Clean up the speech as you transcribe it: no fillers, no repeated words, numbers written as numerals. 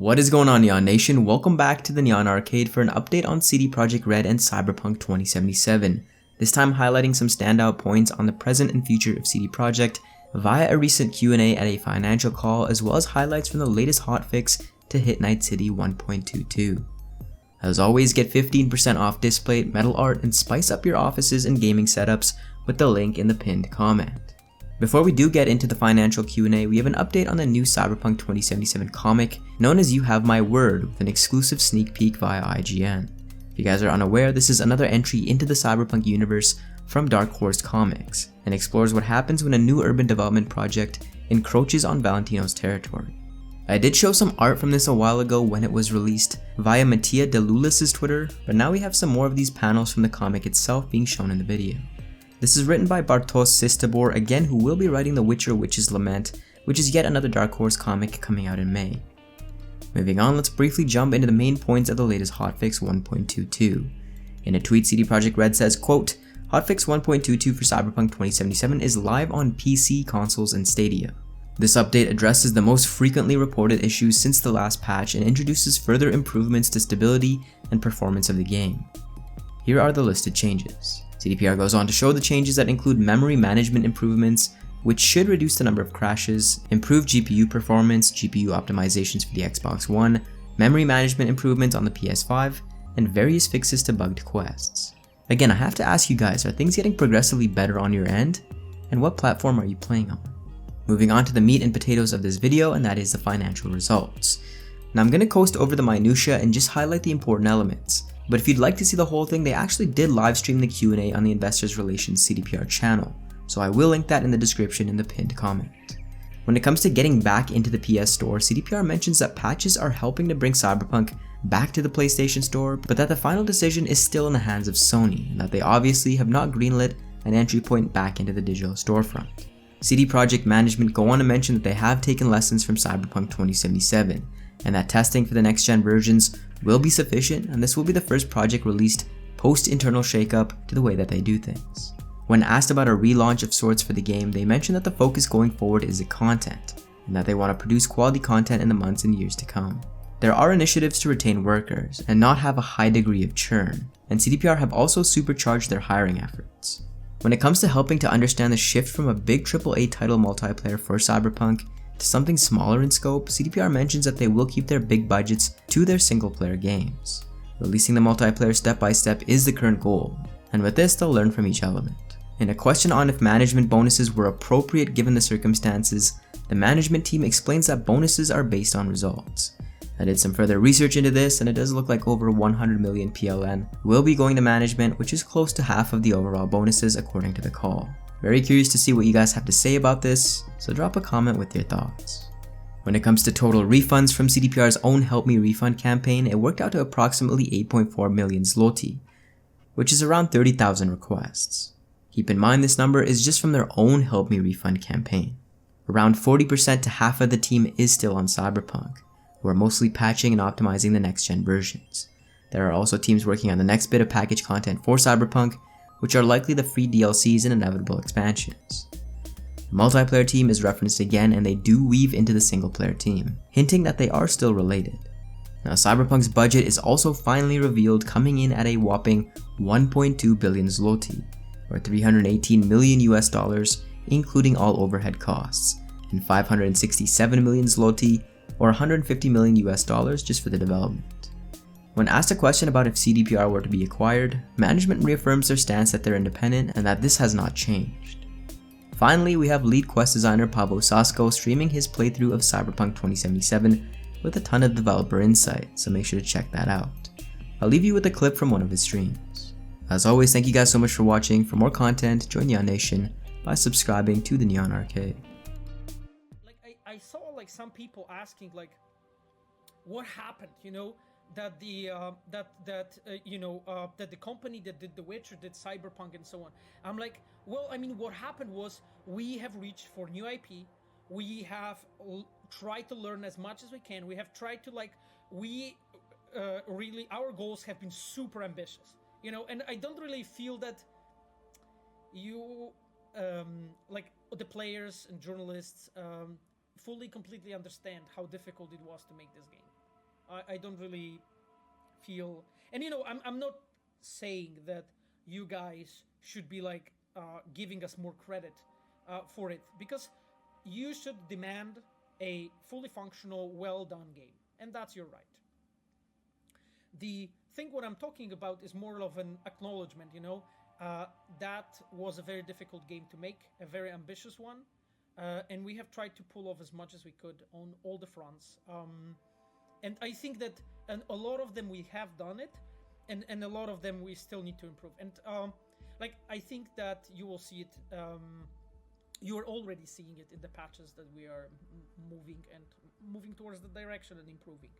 What is going on, Neon Nation? Welcome back to the Neon Arcade for an update on CD Projekt Red and Cyberpunk 2077. This time highlighting some standout points on the present and future of CD Projekt via a recent Q&A at a financial call, as well as highlights from the latest hotfix to Hit Night City 1.22. As always, get 15% off display, metal art, and spice up your offices and gaming setups with the link in the pinned comment. Before we do get into the financial Q&A, we have an update on the new Cyberpunk 2077 comic known as You Have My Word, with an exclusive sneak peek via IGN. If you guys are unaware, this is another entry into the Cyberpunk universe from Dark Horse Comics and explores what happens when a new urban development project encroaches on Valentino's territory. I did show some art from this a while ago when it was released via Mattia DeLulis' Twitter, but now we have some more of these panels from the comic itself being shown in the video. This is written by Bartosz Sistebor, again who will be writing The Witcher Witch's Lament, which is yet another Dark Horse comic coming out in May. Moving on, let's briefly jump into the main points of the latest hotfix 1.22. In a tweet, CD Projekt Red says, quote, "Hotfix 1.22 for Cyberpunk 2077 is live on PC, consoles, and Stadia. This update addresses the most frequently reported issues since the last patch and introduces further improvements to stability and performance of the game. Here are the listed changes." CDPR goes on to show the changes that include memory management improvements, which should reduce the number of crashes, improved GPU performance, GPU optimizations for the Xbox One, memory management improvements on the PS5, and various fixes to bugged quests. Again, I have to ask you guys, are things getting progressively better on your end? And what platform are you playing on? Moving on to the meat and potatoes of this video, and that is the financial results. Now I'm going to coast over the minutia and just highlight the important elements. But if you'd like to see the whole thing, they actually did live stream the Q&A on the Investors Relations CDPR channel, so I will link that in the description in the pinned comment. When it comes to getting back into the PS Store, CDPR mentions that patches are helping to bring Cyberpunk back to the PlayStation Store, but that the final decision is still in the hands of Sony, and that they obviously have not greenlit an entry point back into the digital storefront. CD Projekt management go on to mention that they have taken lessons from Cyberpunk 2077, and that testing for the next-gen versions will be sufficient, and this will be the first project released post-internal shakeup to the way that they do things. When asked about a relaunch of sorts for the game, they mentioned that the focus going forward is the content, and that they want to produce quality content in the months and years to come. There are initiatives to retain workers and not have a high degree of churn, and CDPR have also supercharged their hiring efforts. When it comes to helping to understand the shift from a big AAA title multiplayer for Cyberpunk to something smaller in scope, CDPR mentions that they will keep their big budgets to their single-player games. Releasing the multiplayer step by step is the current goal, and with this they'll learn from each element. In a question on if management bonuses were appropriate given the circumstances, the management team explains that bonuses are based on results. I did some further research into this, and it does look like over 100 million PLN will be going to management, which is close to half of the overall bonuses according to the call. Very curious to see what you guys have to say about this, so drop a comment with your thoughts. When it comes to total refunds from CDPR's own Help Me Refund campaign, it worked out to approximately 8.4 million zloty, which is around 30,000 requests. Keep in mind this number is just from their own Help Me Refund campaign. Around 40% to half of the team is still on Cyberpunk, who are mostly patching and optimizing the next-gen versions. There are also teams working on the next bit of package content for Cyberpunk, which are likely the free DLCs and inevitable expansions. The multiplayer team is referenced again, and they do weave into the single-player team, hinting that they are still related. Now, Cyberpunk's budget is also finally revealed, coming in at a whopping 1.2 billion zloty, or 318 million US dollars, including all overhead costs, and 567 million zloty, or 150 million US dollars just for the development. When asked a question about if CDPR were to be acquired, management reaffirms their stance that they're independent and that this has not changed. Finally, we have lead quest designer Pablo Sasko streaming his playthrough of Cyberpunk 2077 with a ton of developer insight, so make sure to check that out. I'll leave you with a clip from one of his streams. As always, thank you guys so much for watching. For more content, join Neon Nation by subscribing to the Neon Arcade. I saw some people asking what happened, that the that the company that did The Witcher did Cyberpunk and so on. I'm like, well, I mean, what happened was we have reached for new IP. We have tried to learn as much as we can. We have tried to really, our goals have been super ambitious, and I don't really feel that the players and journalists fully completely understand how difficult it was to make this game. I don't really feel, and I'm not saying that you guys should be like giving us more credit for it, because you should demand a fully functional, well done game, and that's your right. The thing what I'm talking about is more of an acknowledgement. That was a very difficult game to make, a very ambitious one, and we have tried to pull off as much as we could on all the fronts. And I think that a lot of them we have done it, and a lot of them we still need to improve. And I think that you will see it. You are already seeing it in the patches that we are moving towards the direction and improving.